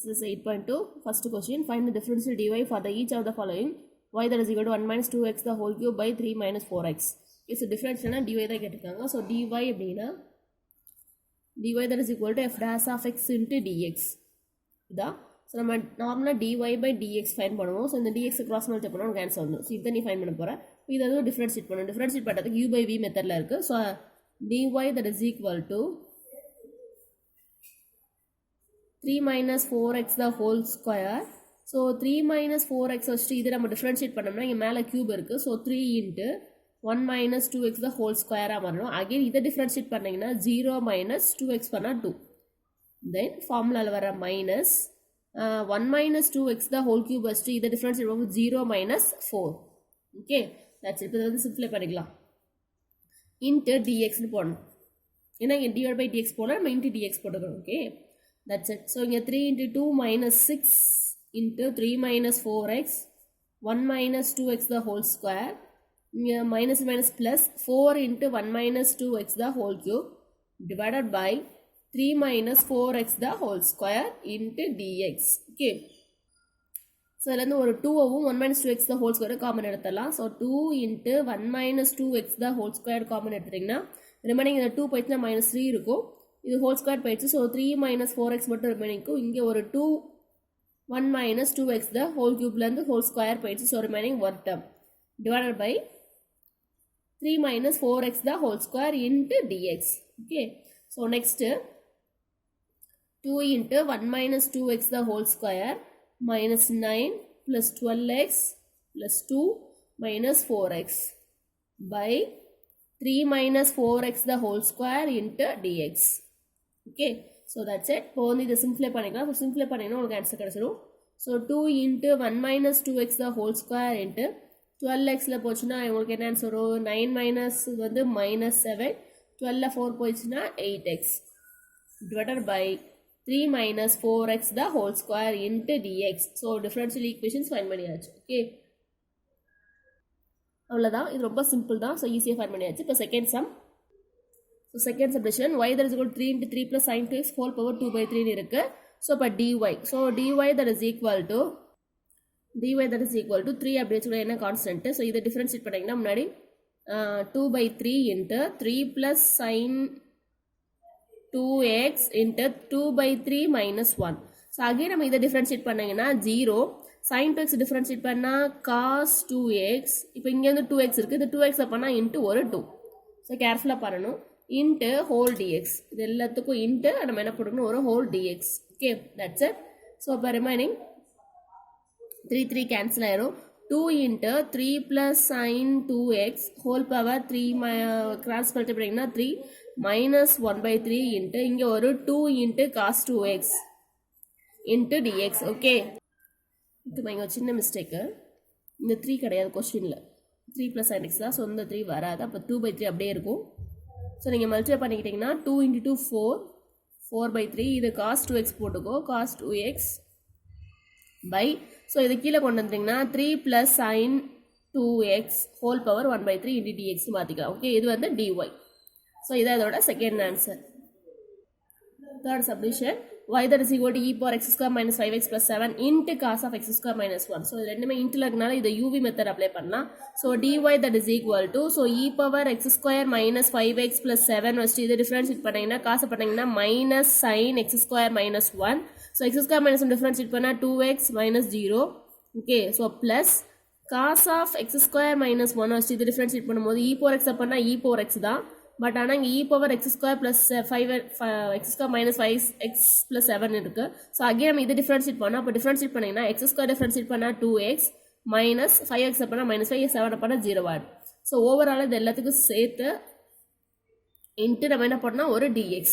This is 8.2. First question. Find the differential dy for the each of the following. Y that is equal to 1 minus 2x the whole cube by 3 minus 4x. Okay, so differential dy தான் கேட்டிருக்காங்க. So dy அப்படின்னா dy that is equal to f dash of x into dx. இதான். So நம்ம நார்மலாக dy by dx fine பண்ணுவோம். So இந்த dx cross multiply பண்ணால் நமக்கு ஆன்சர் வந்துடும். ஸோ இதை நீ ஃபைன் பண்ண போகிறேன். இதை வந்து டிஃப்ரென்ஷியேட் பண்ணணும். டிஃப்ரென்ஷியேட் பண்ணுறதுக்கு u by v மெத்தடில் இருக்குது. So dy that is equal to 3 minus 4x the whole square. So 3 minus 4x வச்சுட்டு இது நம்ம டிஃப்ரென்ஷியேட் பண்ணோம்னா இங்கே மேலே கியூப் இருக்குது. So 3 into 1 minus 2x the whole square வரணும். அகெயின் இதை டிஃப்ரென்ஷியேட் பண்ணிங்கன்னா 0 minus 2x பண்ணால் 2. தென் ஃபார்முலாவில் வர minus 1 minus 2x the whole cube வச்சுட்டு இதை டிஃப்ரென்ஷியேட் பண்ணும்போது 0 minus 4. ஓகே, தட்ஸ் இப்போ வந்து சிம்ப்ளை பண்ணிக்கலாம். இன்ட்டு டிஎக்ஸ்னு போடணும். ஏன்னா இங்கே டிவைட் பை டிஎக்ஸ் போனால் நம்ம இன்ட்டு டிஎக்ஸ் போட்டுக்கணும். Okay, that's it. So இங்கே 3 into 2 minus 6 into 3 minus 4x 1 minus 2x the whole square. இங்கே minus minus plus 4 into 1 minus 2x the whole cube divided by 3 minus 4x the whole square into dx. Okay. So இதில் வந்து ஒரு 2வும் 1 minus 2x the whole square common எடுத்துடலாம். So 2 into 1 minus 2x the whole square காமன் எடுத்துட்டிங்கன்னா remaining இந்த 2 போயிடுச்சுன்னா minus 3 இருக்கும். இது ஹோல் ஸ்கொயர் போயிடுச்சு. ஸோ 3 minus 4x மட்டும் ரிமைனிங்க்கும் இங்கே ஒரு 2 1 minus 2x the whole cubeலேருந்து ஹோல் ஸ்கொயர் போயிடுச்சு. ஸோ ரிமைனிங் ஒரு term divided by 3 minus 4x the whole square into dx. Okay, so next 2 into 1 minus 2x the whole square minus 9 plus 12x plus 2 minus 4x by 3 minus 4x the whole square into dx. Okay, so that's it. இப்போ வந்து இதை சிம்ப்ளை பண்ணிக்கலாம். So சிம்ப்ளை பண்ணிங்கன்னா உங்களுக்கு answer கிடச்சிடும். So 2 into 1 minus 2x the whole square into 12xல போச்சுன்னா உங்களுக்கு என்ன ஆன்சர் வரும்? 9 minus வந்து minus 7, 12ல 4 போயிடுச்சுன்னா 8x divided by 3 minus 4x the whole square into dx. So differential equations fine பண்ணியாச்சு. ஓகே, அவ்வளோதான். இது ரொம்ப சிம்பிள் தான். ஸோ ஈஸியாக ஃபைன் பண்ணியாச்சு. இப்போ second sum. So second subdivision y that is equal to 3 into 3 plus sin 2x whole power 2 by 3 இருக்குது. So இப்போ dy. So dy that is equal to 3 அப்படி வச்சுக்கலாம். என்ன கான்ஸ்டன்ட்டு? ஸோ இதை டிஃப்ரென்ஷியேட் பண்ணிங்கன்னா முன்னாடி 2 by 3 into 3 plus sin 2x into 2 by 3 minus 1. So again நம்ம இதை டிஃப்ரென்ஷியேட் பண்ணிங்கன்னா 0 sin 2x டிஃப்ரென்ஷியேட் பண்ணால் cos 2x. இப்போ இங்கேருந்து 2x இருக்குது. இது 2x பண்ணால் இன்ட்டு ஒரு 2. ஸோ கேர்ஃபுல்லாக பண்ணணும். Into whole dx. இது எல்லாத்துக்கும் இன்ட்டு நம்ம என்ன போட்டுக்கணும்? ஒரு whole dx. Okay, that's it. So இப்போ ரிமைனிங் 3 கேன்சல் ஆயிரும். 2 into 3 plus sin 2x whole power 3 cross பண்ணிட்டீங்கன்னா 3 minus 1 by 3 இன்ட்டு இங்கே ஒரு 2 into cos 2x into dx. Okay, இப்போ இங்கே ஒரு சின்ன மிஸ்டேக்கு. இந்த 3 கிடையாது கொஸ்டினில். 3 plus sin x தான். ஸோ இந்த 3 வராது. அப்போ 2 by 3 அப்படியே இருக்கும். ஸோ நீங்கள் மல்டிப்ளை பண்ணிக்கிட்டிங்கன்னா 2 into 2 4 by 3. இது cos 2x போட்டுக்கோ. cos 2x by, ஸோ இது கீழே கொண்டு வந்துட்டிங்கன்னா 3 plus sin 2x whole power 1 by 3 into dx மாற்றிக்கலாம். ஓகே, இது வந்து dy. ஸோ இதான் இதோட second answer. Third submission y that is equal to e power x square minus 5x plus 7 into cos of x square minus 1. So இது ரெண்டுமே இன்ட்டில் இருக்கனால இதை uv method apply பண்ணலாம். So dy that is equal to, so e power x square minus 5x plus 7 வச்சுட்டு இது differentiate பண்ணிங்கன்னா காசை பண்ணிங்கன்னா minus sin x square minus 1. So x square minus 1 differentiate பண்ணால் 2x minus 0. Okay, so plus cos of x square minus 1 வச்சுட்டு இது differentiate பண்ணும்போது e power x பண்ணால் e power x தான். பட் ஆனால் இங்கே e power x square plus 5 x square minus 5x plus 7 இருக்குது. So again நம்ம இது டிஃப்ரென்ஷியேட் பண்ணோம். அப்போ டிஃப்ரென்ஷியேட் பண்ணிங்கன்னா x square டிஃப்ரென்ஷியேட் பண்ணால் 2x minus 5x பண்ணால் minus 5 7 பண்ணால் 0 ஆகும். ஸோ ஓவரால் இது எல்லாத்துக்கும் சேர்த்து இன்ட்டு நம்ம என்ன பண்ணால் ஒரு dx.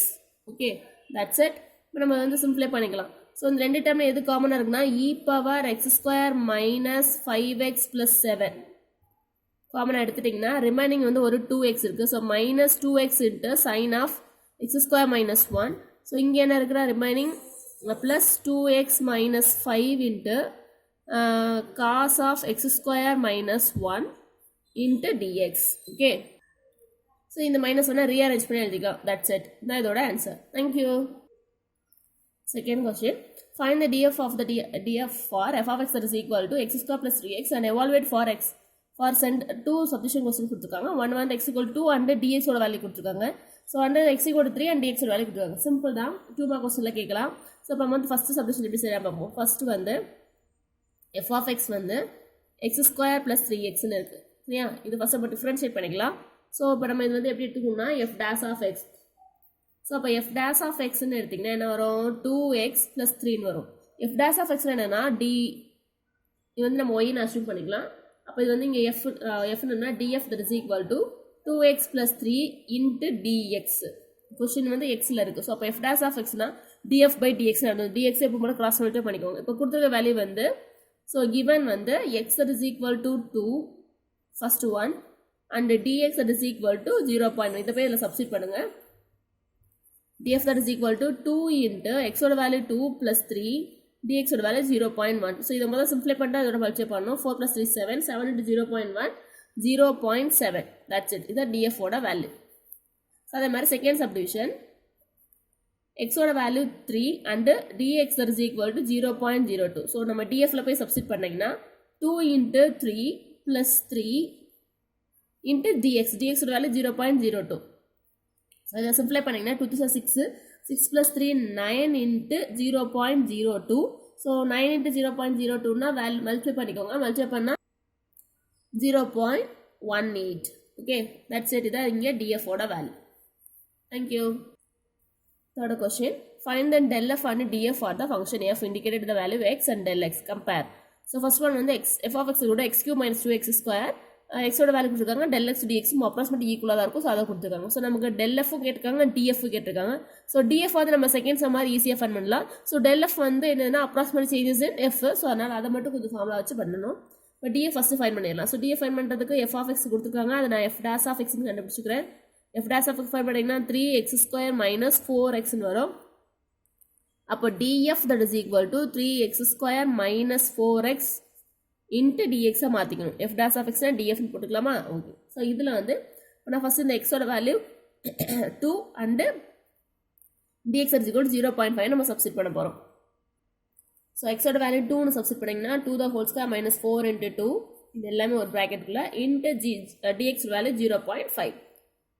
Okay, that's it. இப்போ நம்ம வந்து சிம்பிளை பண்ணிக்கலாம். ஸோ இந்த ரெண்டு டேர்மில் எது காமனாக இருக்குன்னா e power x square minus 5x plus 7 காமனாக எடுத்துட்டிங்கன்னா ரிமைனிங் வந்து ஒரு 2x இருக்குது. So minus 2x into sine of x square minus 1. So இங்கே என்ன இருக்கிற remaining plus 2x minus 5 into cos of x square minus 1 into dx. Okay, so இந்த minus ஒன்று ரீஅரேஞ்ச் பண்ணி எழுதிக்கலாம். That's it. தான் இதோட answer. Thank you. Second question. Find the df of the df for f of x that is equal to x square plus 3x and evaluate for x. For send two substitution question கொடுத்துருக்காங்க. One வந்து x equal to 2 and dx ஓட value கொடுத்துருக்காங்க. So வந்து x equal to 3 and dx ஓட value கொடுத்துருக்காங்க. Simple தான், 2 mark கொஸ்டினில் கேட்கலாம். ஸோ இப்போ வந்து ஃபஸ்ட்டு சப்ஸ்டியூஷன் எப்படி செய்யலாம் பார்ப்போம். ஃபஸ்ட்டு வந்து f of x வந்து x ஸ்கொயர் ப்ளஸ் 3xன்னு இருக்குது சரியா. இது ஃபஸ்ட்டு இப்போ டிஃப்ரென்ஷியேட் பண்ணிக்கலாம். ஸோ இப்போ நம்ம இது வந்து எப்படி எடுத்துக்கணும்னா f dash of x. So அப்போ f dash of xன்னு எடுத்திங்கன்னா என்ன வரும், 2x plus 3ன்னு வரும். f dash of x என்னன்னா d, இது வந்து நம்ம yன்னு அஸ்யூம் பண்ணிக்கலாம். அப்போ இது வந்து இங்கே fன்னா df that is equal to 2x plus 3 into dx. Question வந்து xல இருக்குது. ஸோ அப்போ f dash of xனா df by dx நடந்தது. dx எப்போ மட்டும் கிராஸ் மல்டிப்ளை பண்ணிக்கோங்க. இப்போ கொடுத்துருக்க வேல்யூ வந்து ஸோ given வந்து x that is equal to 2 first one and dx that is equal to 0.1. இதை போய் இதில் சப்ஸ்டிட் பண்ணுங்கள். df that is equal to 2 into x ஓட வேல்யூ 2 plus 3 dx ஓட வேல்யூ 0.1. ஸோ இதை முதல்ல சிம்ப்ளை பண்ணிட்டு அதோட மல்டிப்ளை பண்ணணும். 4 plus 3 7, 7 into 0.1 0.7. that's it. இதான் df ஓட வேல்யூ. ஸோ அதே மாதிரி செகண்ட் சப்டிவிஷன் x ஓட value 3 and dx that is equal to 0.02. So நம்ம dfல போய் சப்ஸ்டிட் பண்ணிங்கன்னா 2 into 3 plus 3 into dx, dx ஓட வேல்யூ 0.02. ஸோ இதை சிம்ப்ளை பண்ணிங்கன்னா 2 to 6, 6 plus 3 9 into 0.02. So 9 into 0.02னா வேல்யூ மல்டிப்ளை பண்ணிக்கோங்க. மல்டிப்ளை பண்ணால் 0.18. Okay, that's it. இதான் இங்கே df ஓட வேல்யூ. Thank you. Third question. Find the del f and df for the function f indicated the value x and del x. Compare. So first one வந்து f of x கூட x cube minus 2x square. x ஓட value கொடுத்துருக்காங்க. del x dx approximate ஈக்குவலாக தான் இருக்கும். So அதை கொடுத்துருக்காங்க. So நமக்கு del f கேட்டிருக்காங்க, df கேட்டிருக்காங்க. ஸோ df வந்து நம்ம செகண்ட் சம் மாதிரி ஈஸியாக ஃபன் பண்ணலாம். ஸோ del f வந்து என்னன்னா approximate changes in f. So அதனால் அதை மட்டும் கொஞ்சம் ஃபார்முலா வச்சு பண்ணணும். இப்போ df ஃபஸ்ட்டு ஃபைன் பண்ணிடலாம். ஸோ df ஃபைன் பண்ணுறதுக்கு f of x கொடுத்துருக்காங்க. அதை நான் f dash of xன்னு கண்டுபிடிச்சிக்கிறேன். f dash of x fine பண்ணிங்கன்னா 3x square minus 4xன்னு வரும். அப்போ df that is equal to 3x square minus 4x into dx மாற்றிக்கணும். f dash of xனா dfன்னு போட்டுக்கலாமா? Okay. So இதில் வந்து நான் ஃபஸ்ட் இந்த x ஓட value 2 and dx is equal to 0.5 நம்ம சப்ஸ்டிட் பண்ண போகிறோம். ஸோ x ஓட வேல்யூ 2ன்னு சப்ஸ்டிட் பண்ணிங்கன்னா 2 the whole square minus 4 into 2 இது எல்லாமே ஒரு ப்ராக்கெட்டுக்குள்ள into dx வேல்யூ 0.5.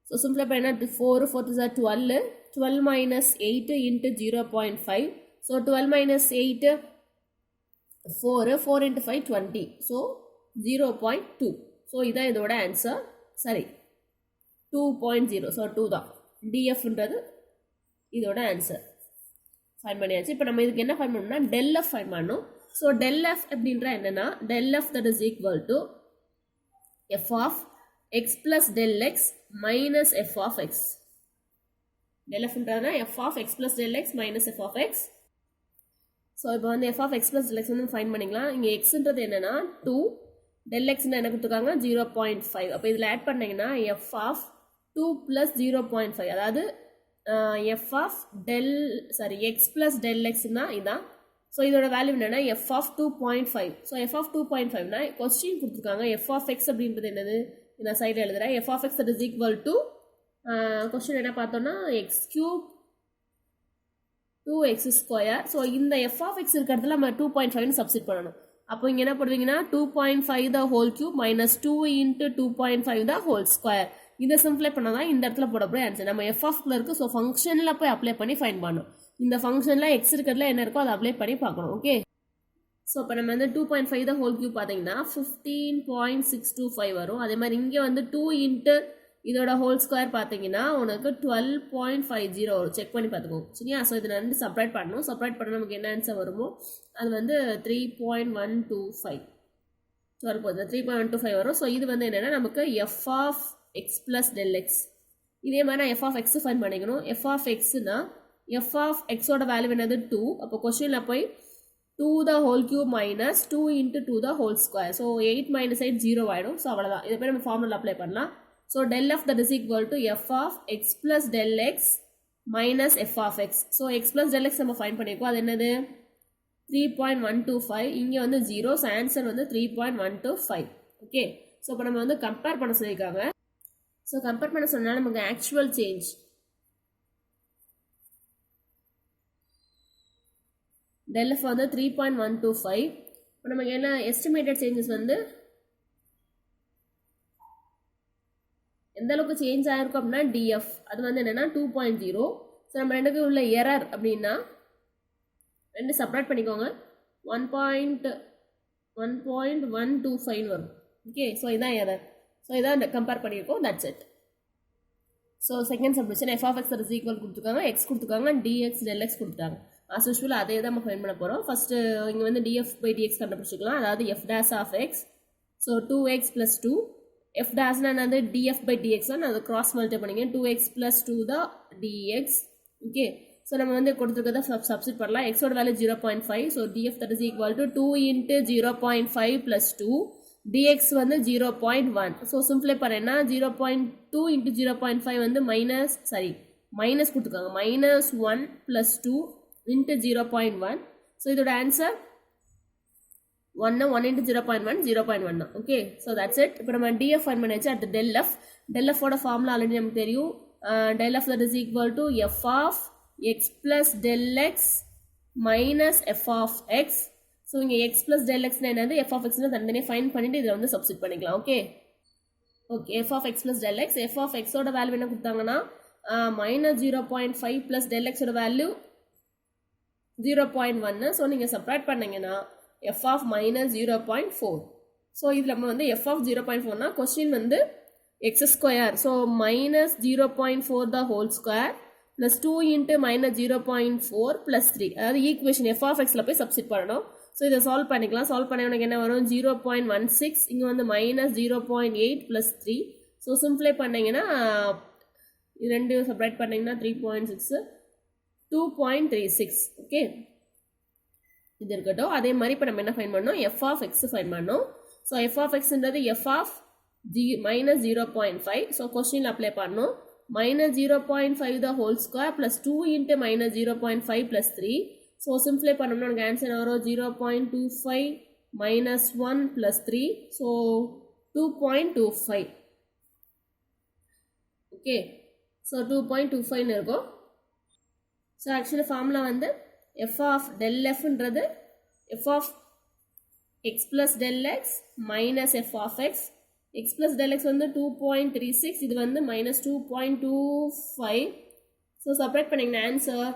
ஸோ சிம்பிளை பண்ணால் 4 4 is 12, 12 minus 8 into 0.5. So 12 minus 8 4, 4 into 5 20. So 0.2. So இதான் இதோட ஆன்சர். சரி, 2.0. ஸோ 2 தான் dfன்றது இதோட ஆன்சர். ஃபைன் பண்ணியாச்சு. இப்போ நம்ம இதுக்கு என்ன ஃபைன் பண்ணணும்னா del f ஃபைன் பண்ணணும். ஸோ del f அப்படின்ற என்னன்னா del f that is equal to f of x plus del x minus f of x. del f ன்றதுனா f of x plus del x minus f of x. So இப்போ வந்து f of x plus del x வந்து fine பண்ணிக்கலாம். இங்கே xன்றது என்னன்னா 2, del x என்ன கொடுத்துருக்காங்க 0.5. அப்போ இதில் ஆட் பண்ணிங்கன்னா f of 2 plus 0.5, அதாவது f of x plus del xனா இதான். ஸோ இதோட வேல்யூ என்னன்னா f of 2.5. So f of 2.5னா கொஸ்டின் கொடுத்துருக்காங்க f of x அப்படின்றது என்னது, நான் சைடில் எழுதுகிறேன். f of x that is equal to question என்ன பார்த்தோம்னா x cube 2x square. So இந்த f of x இருக்கிறதுல நம்ம 2.5ன்னு சப்ஸ்டிட் பண்ணணும். அப்போ இங்கே என்ன போடுவீங்கன்னா 2.5 the whole cube minus 2 into 2.5 the whole square. இதை சிம்பிளை பண்ணால் தான் இந்த இடத்துல போடப்போய் ஆன்சர். நம்ம f of இருக்குது. ஸோ ஃபங்க்ஷனில் போய் அப்ளை பண்ணி ஃபைன் பண்ணணும். இந்த ஃபங்க்ஷனில் x இருக்கிறதுல என்ன இருக்கோ அதை அப்ளை பண்ணி பார்க்கணும். ஓகே. ஸோ இப்போ நம்ம வந்து 2.5 the whole cube பார்த்தீங்கன்னா 15.625 வரும். அதே மாதிரி இங்கே வந்து 2 into இதோட ஹோல் ஸ்கொயர் பார்த்தீங்கன்னா உனக்கு 12.50 வரும். செக் பண்ணி பார்த்துக்கோங்க சரியா. ஸோ இதை ரெண்டு செப்பரேட் பண்ணணும். செப்பரேட் பண்ண நமக்கு என்ன ஆன்சர் வருமோ அது வந்து 3.125 3.125 வரும். ஸோ இது வந்து என்னென்னா நமக்கு f of x plus del x. இதே மாதிரி நான் f of x ஃபைன் பண்ணிக்கணும். f of xனா f of x ஓட வேல்யூ என்னது 2. அப்போ கொஸ்டினில் போய் 2 the whole cube minus 2 into 2 the whole square. So 8 minus 8 0 ஆகிடும். ஸோ அவ்வளோதான். இதை போய் நம்ம ஃபார்முலா அப்ளை பண்ணலாம். So del f that is equal to f of x plus del x minus f of x. So x plus del x நம்ம fine பண்ணியிருக்கோம். அது என்னது 3.125. இங்கே வந்து 0. ஸோ ஆன்சர் வந்து 3.125. ஓகே. ஸோ இப்போ நம்ம வந்து கம்பேர் பண்ண சொல்லியிருக்காங்க. ஸோ கம்பேர் பண்ண சொன்னால் நமக்கு ஆக்சுவல் சேஞ்ச், del f வந்து 3.125. இப்போ நமக்கு என்ன எஸ்டிமேட்டட் சேஞ்சஸ் வந்து எந்த அளவுக்கு சேஞ்ச் ஆயிருக்கும் அப்படின்னா df அது வந்து என்னன்னா 2.0. ஸோ நம்ம ரெண்டுக்கு உள்ள எரர் அப்படின்னா ரெண்டு செப்பரேட் பண்ணிக்கோங்க. 1.125 வரும். ஓகே, ஸோ இதான் எரர். ஸோ இதான் கம்பேர் பண்ணியிருக்கோம். That's it. So second subdivision f of x is equal கொடுத்துருக்காங்க, x கொடுத்துருக்காங்க, dx del x கொடுத்துட்டாங்க. as usual அதே தான் நம்ம ஃபைண்ட் பண்ண போகிறோம். ஃபர்ஸ்ட் இங்கே வந்து df by dx கண்டுபிடிச்சிக்கலாம். அதாவது f dash of x. So 2x plus 2. f dash என்னது df by dx தான். அது கிராஸ் மல்டிப்ளை பண்ணிங்க. 2x plus 2 தான் dx. ஓகே, ஸோ நம்ம வந்து கொடுத்துருக்கத சப்ஸ்டிட் பண்ணலாம். x ஓட value 0.5. So df that is equal to 2 into 0.5 plus 2. dx வந்து 0.1. ஸோ சிம்பிளை பண்ணேன்னா 0.2 into 0.5 வந்து மைனஸ் கொடுத்துருக்காங்க. -1 plus 2 into 0.1. ஸோ இதோட ஆன்சர் 1 into 0.1 0.1 தான். Okay, so that's it. இப்போ நம்ம df ஃபைண்ட் பண்ணியாச்சு. அடுத்து del f. del f ஓட ஃபார்முலா ஆல்ரெடி நமக்கு தெரியும். del f that is equal to f of x plus del x minus f of x. So இங்கே x plus del x என்னது f of x தனித்தனியாக find பண்ணிட்டு இதில் வந்து substitute பண்ணிக்கலாம். Okay okay f of x plus del x. f of x ஓட value என்ன கொடுத்தாங்கன்னா -0.5 plus del x ஓட வேல்யூ 0.1. ஸோ நீங்கள் செப்பரேட் பண்ணீங்கன்னா f of -0.4. ஸோ இதில் நம்ம வந்து f of 0.4னா கொஸ்டின் வந்து x square. So -0.4 the whole square plus 2 into -0.4 plus 3. அதாவது ஈக்குவேஷன் f of xல போய் சப்ஸ்டிட் பண்ணணும். ஸோ இதை சால்வ் பண்ணிக்கலாம். சால்வ் பண்ண உனக்கு என்ன வரும் 0.16. இங்கே வந்து -0.8 plus 3. ஸோ சிம்பிளை பண்ணிங்கன்னா ரெண்டு செப்பரேட் பண்ணிங்கன்னா 3.6 2.36. ஓகே, இது இருக்கட்டும். அதே மாதிரி இப்போ நம்ம என்ன ஃபைண்ட் பண்ணோம், f of x ஃபைண்ட் பண்ணோம். So f of xன்றது f of -0.5. So question apply பண்ணோம். -0.5 the whole square plus 2 into -0.5 plus 3. So சிம்பிளை பண்ணோம்னா எனக்கு ஆன்சர் வரும் 0.25 -1 plus 3. ஸோ 2.25. ஓகே, ஸோ 2.25 இருக்கும். ஸோ ஆக்சுவலி ஃபார்முலா வந்து f of del fன்றது f of x plus del x minus f of x. x plus del x வந்து 2.36. இது வந்து -2.25. So separate பண்ணிங்கன்னா ஆன்சர்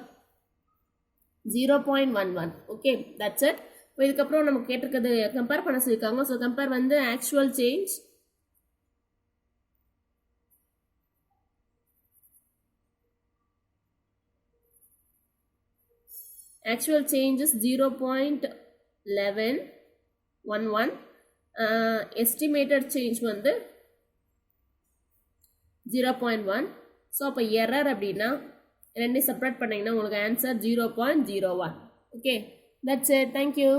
0.11. Okay, that's it. இப்போ இதுக்கப்புறம் நமக்கு கேட்டிருக்கிறது கம்பேர் பண்ண சொல்லியிருக்காங்க. ஸோ கம்பேர் வந்து actual change actual change is 0.11. estimated change வந்து 0.1. ஸோ அப்போ எரர் அப்படின்னா ரெண்டையும் செப்பரேட் பண்ணிங்கன்னா உங்களுக்கு answer 0.01. Okay, that's it. Thank you.